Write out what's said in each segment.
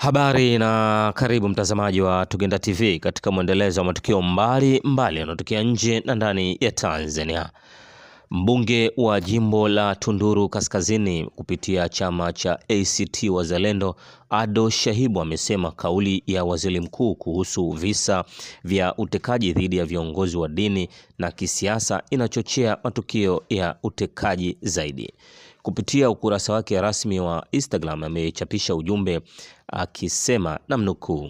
Habari na karibu mtazamaji wa Tugenda TV katika mwendelezo wa matukio mbali yanayotokea nje na ndani ya Tanzania. Mbunge wa jimbo la Tunduru Kaskazini kupitia chama cha ACT Wazalendo Ado Shahibu amesema kauli ya waziri mkuu kuhusu visa vya utekaji dhidi ya viongozi wa dini na kisiasa inachochea matukio ya utekaji zaidi. Kupitia ukurasa wake rasmi wa Instagram amechapisha ujumbe akisema namnukuu,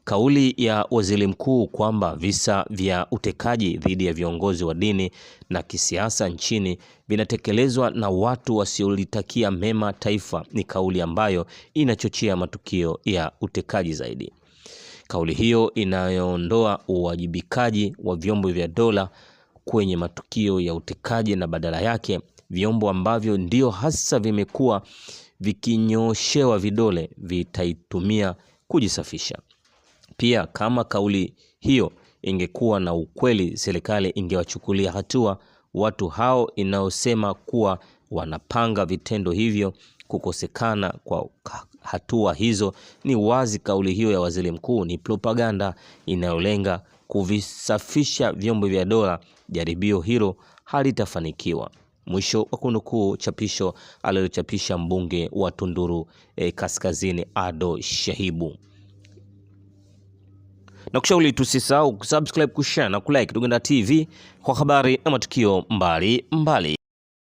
kauli ya waziri mkuu kwamba visa vya utekaji dhidi ya viongozi wa dini na kisiasa nchini vinatekelezwa na watu wasiolitakia mema taifa ni kauli ambayo inachochea matukio ya utekaji zaidi. Kauli hiyo inayoondoa uwajibikaji wa vyombo vya dola kwenye matukio ya utekaji na badala yake vyombo ambavyo ndio hasa vimekuwa vikinyoshewa vidole vitaitumia kujisafisha. Pia kama kauli hiyo ingekuwa na ukweli, serikali ingewachukulia hatua watu hao inaosema kuwa wanapanga vitendo hivyo. Kukosekana kwa hatua hizo ni wazi kauli hiyo ya waziri mkuu ni propaganda inayolenga kuvisafisha vyombo vya dola. Jaribio hilo halitafanikiwa. Mwisho wa kunukuu chapisho alilochapisha mbunge wa Tunduru Kaskazini Ado Shahibu. Na kushauri tusisahau kusubscribe, kushare na kulike Tugenda TV kwa habari na matukio mbali.